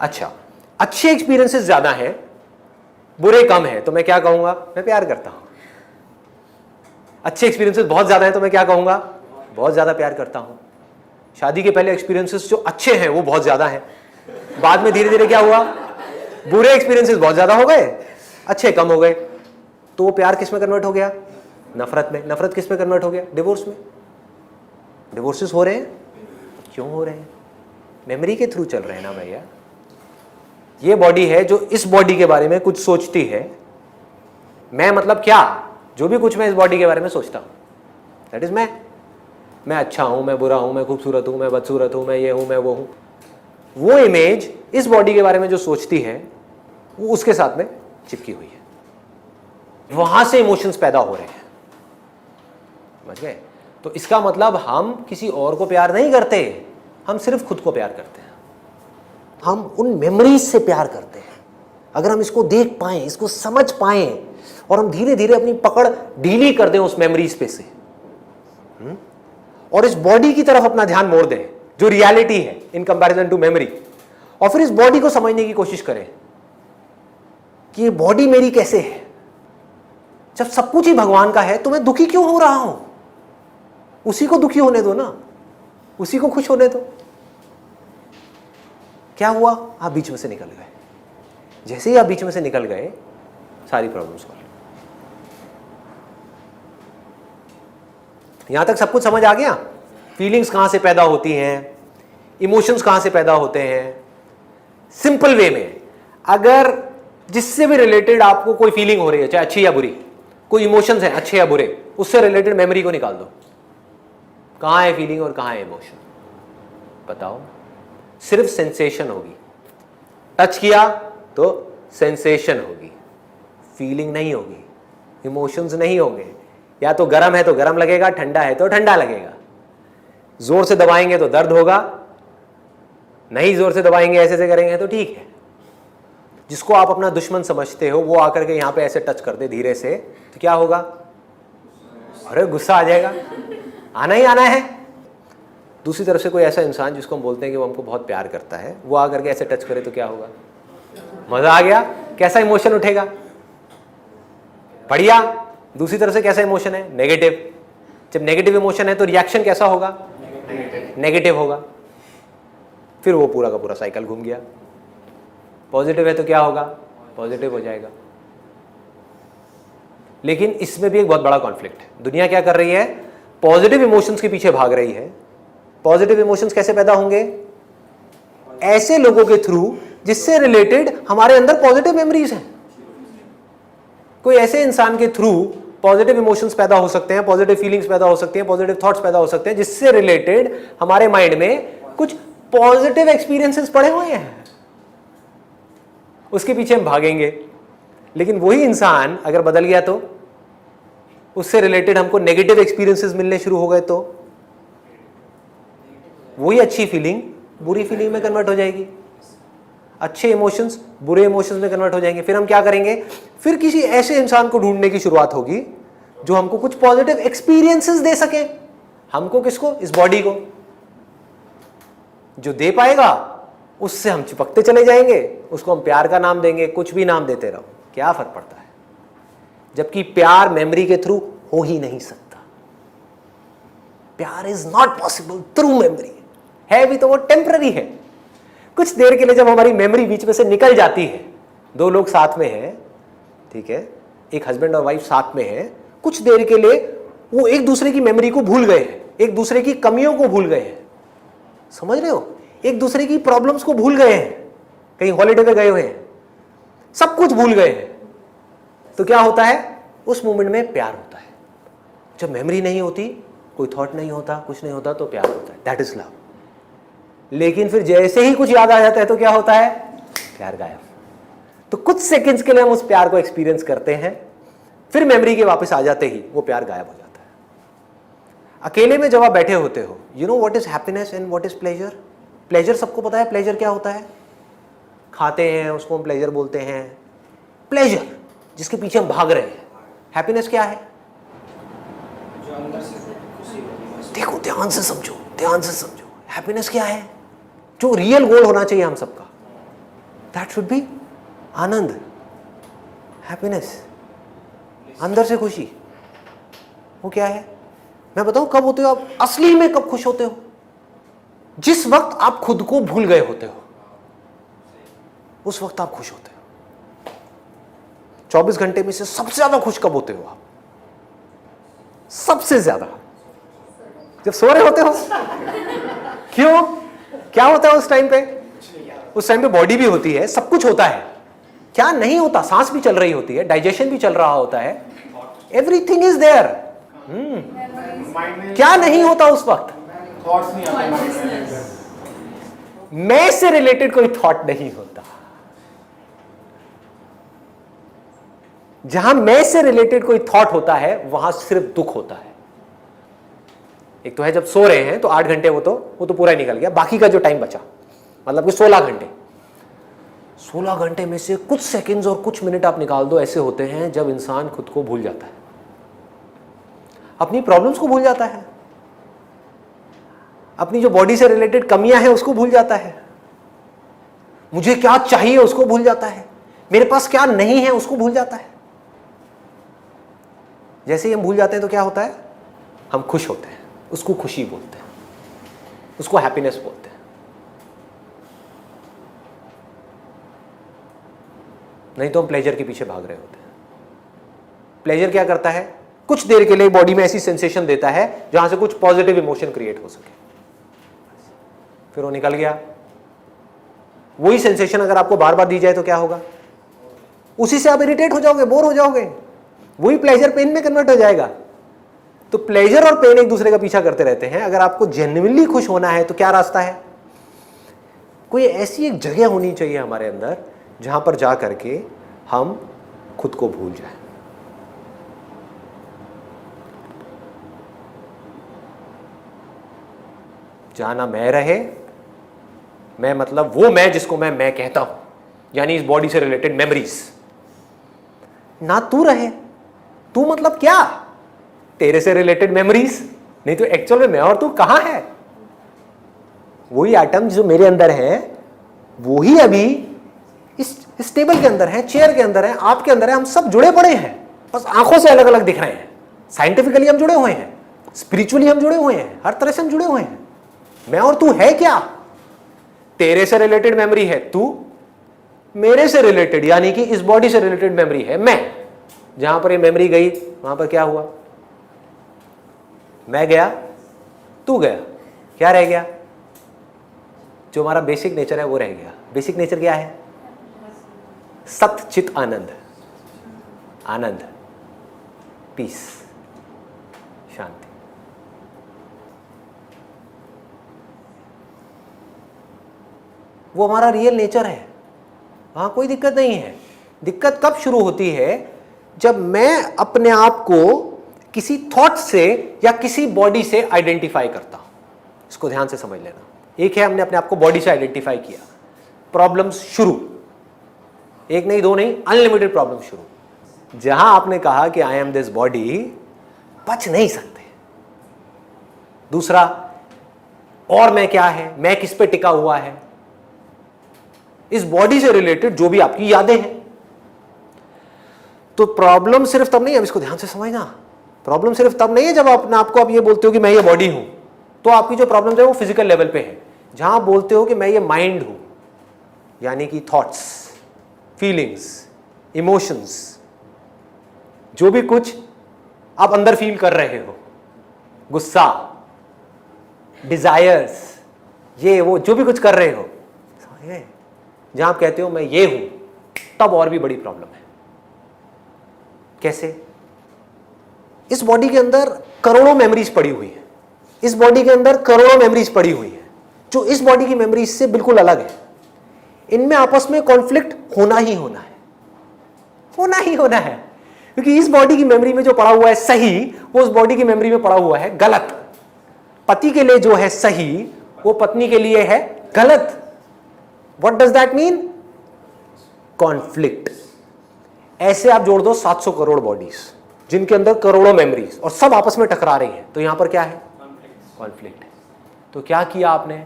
अच्छा, अच्छे एक्सपीरियंसेस ज्यादा हैं, बुरे कम हैं, तो मैं क्या कहूंगा? मैं प्यार करता हूं। अच्छे एक्सपीरियंसेस बहुत ज्यादा हैं तो मैं क्या कहूंगा? बहुत ज्यादा प्यार करता हूं। शादी के पहले एक्सपीरियंसेस जो अच्छे हैं वो बहुत ज्यादा हैं, बाद में धीरे धीरे क्या हुआ? बुरे एक्सपीरियंसेस बहुत ज्यादा हो गए, अच्छे कम हो गए, तो वो प्यार किस में कन्वर्ट हो गया? नफरत में। नफरत किस में कन्वर्ट हो गया? डिवोर्स में। डिवोर्सेस हो रहे हैं, क्यों हो रहे हैं? मेमोरी के थ्रू चल रहे हैं ना भैया। ये बॉडी है जो इस बॉडी के बारे में कुछ सोचती है। मैं मतलब क्या? जो भी कुछ मैं इस बॉडी के बारे में सोचता हूं, दैट इज मैं अच्छा हूं, मैं बुरा हूं, मैं खूबसूरत हूं, मैं बदसूरत हूं, मैं ये हूं, मैं वो हूं। वो इमेज इस बॉडी के बारे में जो सोचती है वो उसके साथ में चिपकी हुई है। वहां से इमोशंस पैदा हो रहे हैं। समझ गए? तो इसका मतलब हम किसी और को प्यार नहीं करते, हम सिर्फ खुद को प्यार करते हैं। हम उन मेमोरीज से प्यार करते हैं। अगर हम इसको देख पाएं, इसको समझ पाएं, और हम धीरे धीरे अपनी पकड़ ढीली कर दें उस मेमोरीज पे से, और इस बॉडी की तरफ अपना ध्यान मोड़ दें जो रियलिटी है इन कंपैरिजन टू मेमोरी, और फिर इस बॉडी को समझने की कोशिश करें कि ये बॉडी मेरी कैसे है। जब सब कुछ ही भगवान का है तो मैं दुखी क्यों हो रहा हूं? उसी को दुखी होने दो ना, उसी को खुश होने दो। क्या हुआ? आप बीच में से निकल गए। जैसे ही आप बीच में से निकल गए, सारी प्रॉब्लम सॉल्व। यहां तक सब कुछ समझ आ गया? फीलिंग्स कहां से पैदा होती हैं, इमोशंस कहां से पैदा होते हैं। सिंपल वे में, अगर जिससे भी रिलेटेड आपको कोई फीलिंग हो रही है, चाहे अच्छी या बुरी, कोई इमोशंस हैं अच्छे या बुरे, उससे रिलेटेड मेमोरी को निकाल दो। कहां है फीलिंग और कहां है इमोशन? बताओ। सिर्फ सेंसेशन होगी। टच किया तो सेंसेशन होगी, फीलिंग नहीं होगी, इमोशंस नहीं होंगे। या तो गर्म है तो गर्म लगेगा, ठंडा है तो ठंडा लगेगा। जोर से दबाएंगे तो दर्द होगा, नहीं जोर से दबाएंगे, ऐसे ऐसे करेंगे तो ठीक है। जिसको आप अपना दुश्मन समझते हो वो आकर के यहां पे ऐसे टच कर दे धीरे से, तो क्या होगा? अरे गुस्सा आ जाएगा, आना ही आना है। दूसरी तरफ से कोई ऐसा इंसान जिसको हम बोलते हैं कि वो हमको बहुत प्यार करता है, वो आकर के ऐसे टच करे तो क्या होगा? मजा आ गया। कैसा इमोशन उठेगा? बढ़िया। दूसरी तरफ से कैसा इमोशन है? नेगेटिव। जब नेगेटिव इमोशन है तो रिएक्शन कैसा होगा? नेगेटिव होगा। फिर वो पूरा का पूरा साइकिल घूम गया। पॉजिटिव है तो क्या होगा? पॉजिटिव हो जाएगा। लेकिन इसमें भी एक बहुत बड़ा कॉन्फ्लिक्ट है। दुनिया क्या कर रही है? पॉजिटिव इमोशंस के पीछे भाग रही है। पॉजिटिव इमोशंस कैसे पैदा होंगे? ऐसे लोगों के थ्रू जिससे रिलेटेड हमारे अंदर पॉजिटिव मेमोरीज हैं। कोई ऐसे इंसान के थ्रू पॉजिटिव इमोशंस पैदा हो सकते हैं, पॉजिटिव फीलिंग्स पैदा हो सकती हैं, पॉजिटिव थॉट्स पैदा हो सकते हैं, जिससे रिलेटेड हमारे माइंड में कुछ पॉजिटिव एक्सपीरियंसेस पड़े हुए हैं। उसके पीछे हम भागेंगे। लेकिन वही इंसान अगर बदल गया तो उससे रिलेटेड हमको नेगेटिव एक्सपीरियंसेस मिलने शुरू हो गए तो वही अच्छी फीलिंग बुरी फीलिंग में कन्वर्ट हो जाएगी, अच्छे इमोशंस बुरे इमोशंस में कन्वर्ट हो जाएंगे। फिर हम क्या करेंगे? फिर किसी ऐसे इंसान को ढूंढने की शुरुआत होगी जो हमको कुछ पॉजिटिव एक्सपीरियंसेस दे सके। हमको किसको? इस बॉडी को। जो दे पाएगा उससे हम चिपकते चले जाएंगे, उसको हम प्यार का नाम देंगे, कुछ भी नाम देते रहो, क्या फर्क पड़ता है? जबकि प्यार मेमोरी के थ्रू हो ही नहीं सकता। प्यार is not possible through memory. है भी तो वो टेम्पररी है। कुछ देर के लिए जब हमारी मेमोरी बीच में से निकल जाती है, दो लोग साथ में हैं, ठीक है, एक हस्बैंड और वाइफ साथ में हैं, कुछ देर के लिए वो एक दूसरे की मेमोरी को भूल गए हैं, एक दूसरे की कमियों को भूल गए हैं, समझ रहे हो? एक दूसरे की प्रॉब्लम्स को भूल गए हैं, कहीं हॉलिडे पे गए हुए हैं, सब कुछ भूल गए हैं, तो क्या होता है? उस मोमेंट में प्यार होता है। जब मेमोरी नहीं होती, कोई थॉट नहीं होता, कुछ नहीं होता, तो प्यार होता है, दैट इज लव। लेकिन फिर जैसे ही कुछ याद आ जाता है तो क्या होता है? प्यार गायब। तो कुछ सेकंड्स के लिए हम उस प्यार को एक्सपीरियंस करते हैं, फिर मेमोरी के वापस आ जाते ही वो प्यार गायब हो जाता है। अकेले में जब आप बैठे होते हो, you know what is happiness and what is pleasure? Pleasure सबको पता है, प्लेजर क्या होता है? खाते हैं उसको हम प्लेजर बोलते हैं, प्लेजर जिसके पीछे हम भाग रहे हैं। हैप्पीनेस क्या है? जो अंदर से खुशी होती है। देखो, ध्यान से समझो, ध्यान से समझो। हैप्पीनेस क्या है? जो रियल गोल होना चाहिए हम सबका, that should be Anand, happiness, अंदर से खुशी। वो क्या है? मैं बताऊं कब होते हो आप असली में? कब खुश होते हो? जिस वक्त आप खुद को भूल गए होते हो, उस वक्त आप खुश होते हो। 24 घंटे में से सबसे ज्यादा खुश कब होते हो आप? सबसे ज्यादा जब सो रहे होते हो। क्यों? क्या होता है उस टाइम पे? उस टाइम पे बॉडी भी होती है, सब कुछ होता है। क्या नहीं होता? सांस भी चल रही होती है, डाइजेशन भी चल रहा होता है, एवरीथिंग इज देयर। क्या नहीं होता उस वक्त? थॉट्स नहीं आते। मैं से रिलेटेड कोई थॉट नहीं होता। जहां मैं से रिलेटेड कोई थॉट होता है वहां सिर्फ दुख होता है। एक तो है जब सो रहे हैं तो 8 घंटे वो तो पूरा ही निकल गया, बाकी का जो टाइम बचा मतलब कि 16 घंटे, 16 घंटे में से कुछ सेकंड्स और कुछ मिनट आप निकाल दो, ऐसे होते हैं जब इंसान खुद को भूल जाता है, अपनी प्रॉब्लम्स को भूल जाता है, अपनी जो बॉडी से रिलेटेड कमियां हैं उसको भूल जाता है, मुझे क्या चाहिए उसको भूल जाता है, मेरे पास क्या नहीं है उसको भूल जाता है। जैसे ही हम भूल जाते हैं तो क्या होता है? हम खुश होते हैं, उसको खुशी बोलते हैं, उसको हैप्पीनेस बोलते हैं। नहीं तो हम प्लेजर के पीछे भाग रहे होते हैं। प्लेजर क्या करता है? कुछ देर के लिए बॉडी में ऐसी सेंसेशन देता है जहां से कुछ पॉजिटिव इमोशन क्रिएट हो सके, फिर वो निकल गया। वही सेंसेशन अगर आपको बार बार दी जाए तो क्या होगा? उसी से आप इरिटेट हो जाओगे, बोर हो जाओगे, वही प्लेजर पेन में कन्वर्ट हो जाएगा। तो प्लेजर और पेन एक दूसरे का पीछा करते रहते हैं। अगर आपको जेन्युइनली खुश होना है तो क्या रास्ता है? कोई ऐसी एक जगह होनी चाहिए हमारे अंदर जहां पर जा करके हम खुद को भूल जाएं। जहां ना मैं रहे, मैं मतलब वो मैं जिसको मैं कहता हूं, यानी इस बॉडी से रिलेटेड मेमोरीज, ना तू रहे। तू मतलब क्या? तेरे से रिलेटेड मेमोरीज, नहीं तो एक्चुअल में मैं और तू कहां है? वही एटम जो मेरे अंदर है वही अभी इस टेबल के अंदर है, चेयर के अंदर है, आपके अंदर है, हम सब जुड़े पड़े हैं, बस आंखों से अलग अलग दिख रहे हैं। साइंटिफिकली हम जुड़े हुए हैं, स्पिरिचुअली हम जुड़े हुए हैं, हर तरह से हम जुड़े हुए हैं। मैं और तू है क्या? तेरे से रिलेटेड मेमोरी है तू, मेरे से रिलेटेड यानी कि इस बॉडी से रिलेटेड मेमोरी है मैं। जहां पर ये मेमोरी गई वहां पर क्या हुआ? मैं गया, तू गया, क्या रह गया? जो हमारा बेसिक नेचर है वो रह गया। बेसिक नेचर क्या है? सत चित आनंद, आनंद, पीस, शांति। वो हमारा रियल नेचर है, वहां कोई दिक्कत नहीं है। दिक्कत कब शुरू होती है? जब मैं अपने आप को किसी थॉट से या किसी बॉडी से आइडेंटिफाई करता हूं। इसको ध्यान से समझ लेना। एक है हमने अपने आप को बॉडी से आइडेंटिफाई किया, प्रॉब्लम्स शुरू, एक नहीं दो नहीं, अनलिमिटेड प्रॉब्लम शुरू। जहां आपने कहा कि आई एम दिस बॉडी, बच नहीं सकते। दूसरा, और मैं क्या है, मैं किस पे टिका हुआ है, इस बॉडी से रिलेटेड जो भी आपकी यादें हैं। तो प्रॉब्लम सिर्फ तब नहीं है, अब इसको ध्यान से समझना, प्रॉब्लम सिर्फ तब नहीं है जब अपने आपको आप ये बोलते हो कि मैं ये बॉडी हूं, तो आपकी जो प्रॉब्लम है वो फिजिकल लेवल पे है। जहां बोलते हो कि मैं ये माइंड हूं, यानी कि थॉट्स, फीलिंग्स, इमोशंस, जो भी कुछ आप अंदर फील कर रहे हो, गुस्सा, डिजायर्स, ये वो जो भी कुछ कर रहे हो, समझ गए? जहां आप कहते हो मैं ये हूं, तब और भी बड़ी प्रॉब्लम है। कैसे? इस बॉडी के अंदर करोड़ों मेमोरीज पड़ी हुई है, इस बॉडी के अंदर करोड़ों मेमोरीज पड़ी हुई है जो इस बॉडी की मेमोरीज से बिल्कुल अलग है। इनमें आपस में कॉन्फ्लिक्ट होना ही होना है, होना ही होना है, क्योंकि इस बॉडी की मेमोरी में जो पड़ा हुआ है सही, वो उस बॉडी की मेमोरी में पड़ा हुआ है गलत। पति के लिए जो है सही, वो पत्नी के लिए है गलत। What does that mean? Conflict. ऐसे आप जोड़ दो 700 करोड़ बॉडीज जिनके अंदर करोड़ों मेमोरीज और सब आपस में टकरा रही हैं, तो यहां पर क्या है? कॉन्फ्लिक्ट है। तो क्या किया आपने?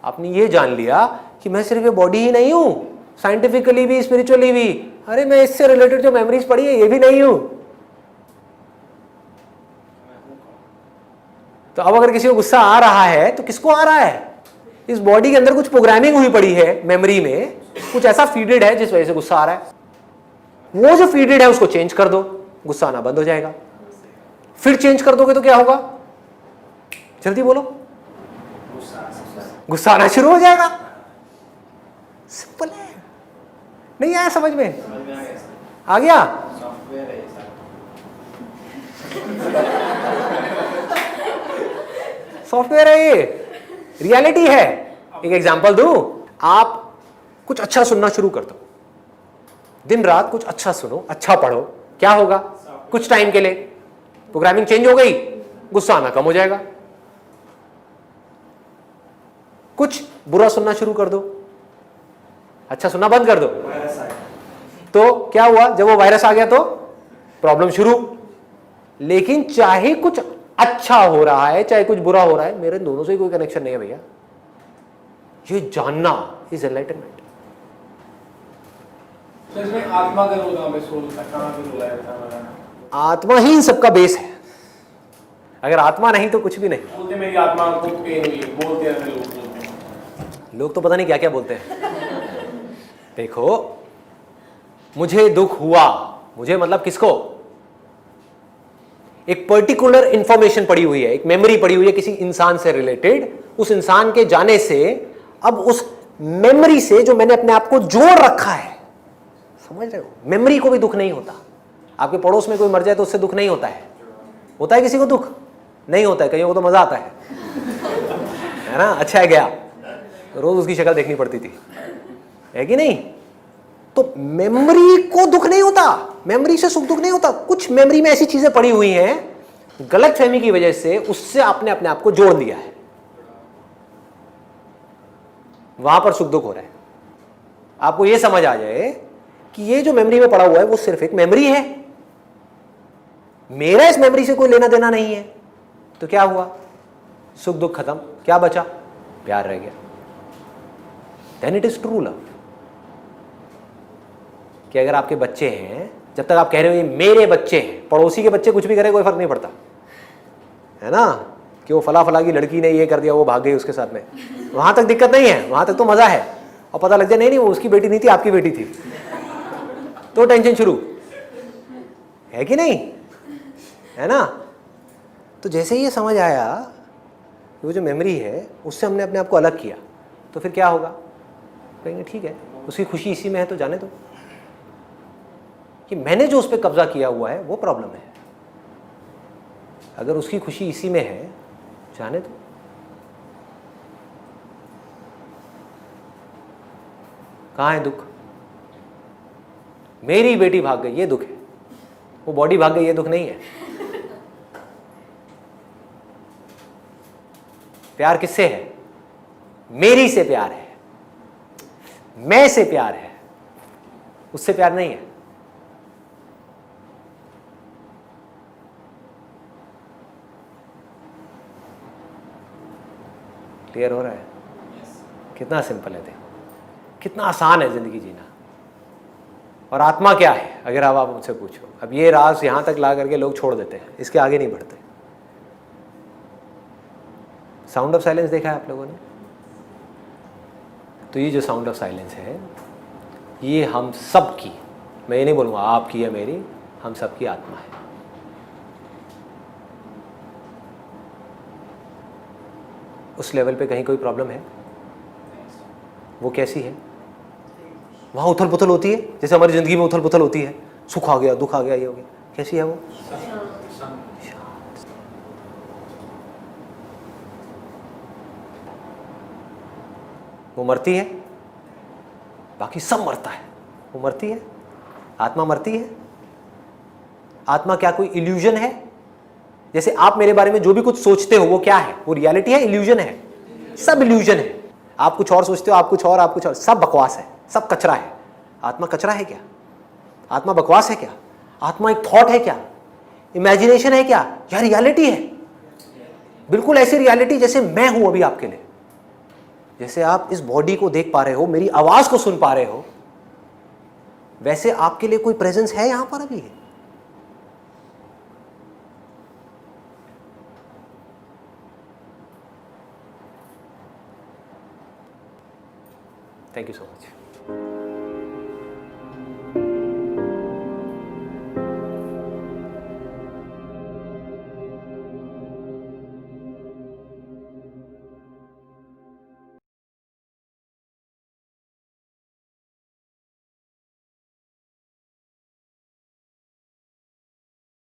आपने ये जान लिया कि मैं सिर्फ ये बॉडी ही नहीं हूं, साइंटिफिकली भी, स्पिरिचुअली भी, अरे मैं इससे रिलेटेड जो मेमोरीज पड़ी है ये भी नहीं हूं। तो अब अगर किसी को गुस्सा आ रहा है तो किसको आ रहा है? इस बॉडी के अंदर कुछ प्रोग्रामिंग हुई पड़ी है, मेमोरी में कुछ ऐसा फीडेड है जिस वजह से गुस्सा आ रहा है। वो जो फीडेड है उसको चेंज कर दो, गुस्सा आना बंद हो जाएगा। फिर चेंज कर दोगे तो क्या होगा? जल्दी बोलो। गुस्सा आना शुरू हो जाएगा। सिंपल है। नहीं आया समझ में? आ गया? सॉफ्टवेयर है ये, रियलिटी है। एक एग्जांपल दूं, आप कुछ अच्छा सुनना शुरू कर दो, दिन रात कुछ अच्छा सुनो, अच्छा पढ़ो, क्या होगा? कुछ टाइम के लिए प्रोग्रामिंग चेंज हो गई, गुस्सा आना कम हो जाएगा। कुछ बुरा सुनना शुरू कर दो, अच्छा सुनना बंद कर दो, तो क्या हुआ? जब वो वायरस आ गया तो प्रॉब्लम शुरू। लेकिन चाहे कुछ अच्छा हो रहा है चाहे कुछ बुरा हो रहा है, मेरे दोनों से कोई कनेक्शन नहीं है भैया। ये जानना इज एनलाइटनमेंट। आत्मा का रोल है, सोल का कहां पे रोल है? आत्मा ही इन सबका बेस है। अगर आत्मा नहीं तो कुछ भी नहीं। बोलते मेरी आत्मा को पेन हुई, बोलते हैं लोग, बोलते हैं लोग तो पता नहीं क्या क्या बोलते हैं। देखो, मुझे दुख हुआ, मुझे मतलब किसको? एक पर्टिकुलर इंफॉर्मेशन पड़ी हुई है, एक मेमोरी पड़ी हुई है किसी इंसान से रिलेटेड। उस इंसान के जाने से अब उस मेमोरी से जो मैंने अपने आप को जोड़ रखा है, समझ रहे हो? मेमोरी को भी दुख नहीं होता। आपके पड़ोस में कोई मर जाए तो उससे दुख नहीं होता है। होता है किसी को दुख? नहीं होता है। कईयों को तो मजा आता है ना? अच्छा है, गया रोज उसकी शक्ल देखनी पड़ती थी, है कि नहीं? तो मेमोरी को दुख नहीं होता, मेमोरी से सुख दुख नहीं होता। कुछ मेमोरी में ऐसी चीजें पड़ी हुई हैं गलत फहमी की वजह से, उससे आपने अपने आप को जोड़ दिया है, वहां पर सुख दुख हो रहा है। आपको यह समझ आ जाए कि ये जो मेमोरी में पड़ा हुआ है वो सिर्फ एक मेमोरी है। मेरा इस मेमोरी से कोई लेना देना नहीं है, तो क्या हुआ? सुख दुख खत्म, क्या बचा? प्यार रह गया। Then it is true love. कि अगर आपके बच्चे हैं, जब तक आप कह रहे हो ये मेरे बच्चे हैं, पड़ोसी के बच्चे कुछ भी करे कोई फर्क नहीं पड़ता, है ना, कि वो फला फला की लड़की ने ये कर दिया, वो भाग गई उसके साथ में, वहां तक दिक्कत नहीं है, वहां तक तो मजा है। और पता लग जाए नहीं वो उसकी बेटी नहीं थी, आपकी बेटी थी, तो टेंशन शुरू है कि नहीं, है ना। तो जैसे ही ये समझ आया वो जो मेमोरी है उससे हमने अपने आप को अलग किया, तो फिर क्या होगा? कहेंगे ठीक है, उसकी खुशी इसी में है तो जाने दो। कि मैंने जो उस पर कब्जा किया हुआ है वो प्रॉब्लम है। अगर उसकी खुशी इसी में है, जाने दो। कहाँ है दुख? मेरी बेटी भाग गई, ये दुख है। वो बॉडी भाग गई, ये दुख नहीं है। प्यार किससे है? मेरी से प्यार है, मैं से प्यार है, उससे प्यार नहीं है। क्लियर हो रहा है? कितना सिंपल है, देखो कितना आसान है जिंदगी जीना। और आत्मा क्या है अगर आप मुझसे पूछो, अब ये राज यहां तक ला करके लोग छोड़ देते हैं, इसके आगे नहीं बढ़ते। साउंड ऑफ साइलेंस देखा है आप लोगों ने? तो ये जो साउंड ऑफ साइलेंस है, ये हम सब की, मैं ये नहीं बोलूँगा आपकी या मेरी, हम सब की आत्मा है। उस लेवल पे कहीं कोई प्रॉब्लम है? वो कैसी है? वहाँ उथल पुथल होती है जैसे हमारी ज़िंदगी में उथल पुथल होती है, सुख आ गया, दुख आ गया, ये हो गया, कैसी है वो? वो मरती है? बाकी सब मरता है, वो मरती है? आत्मा मरती है? आत्मा क्या कोई इल्यूजन है? जैसे आप मेरे बारे में जो भी कुछ सोचते हो वो क्या है? वो रियलिटी है, इल्यूजन है? सब इल्यूजन है। आप कुछ और सोचते हो, आप कुछ और, सब बकवास है, सब कचरा है। आत्मा कचरा है क्या? आत्मा बकवास है क्या? आत्मा एक थॉट है क्या? इमेजिनेशन है क्या? या रियलिटी है? बिल्कुल ऐसी रियलिटी जैसे मैं हूं अभी आपके लिए। जैसे आप इस बॉडी को देख पा रहे हो, मेरी आवाज को सुन पा रहे हो, वैसे आपके लिए कोई प्रेजेंस है यहां पर अभी? Thank you so much.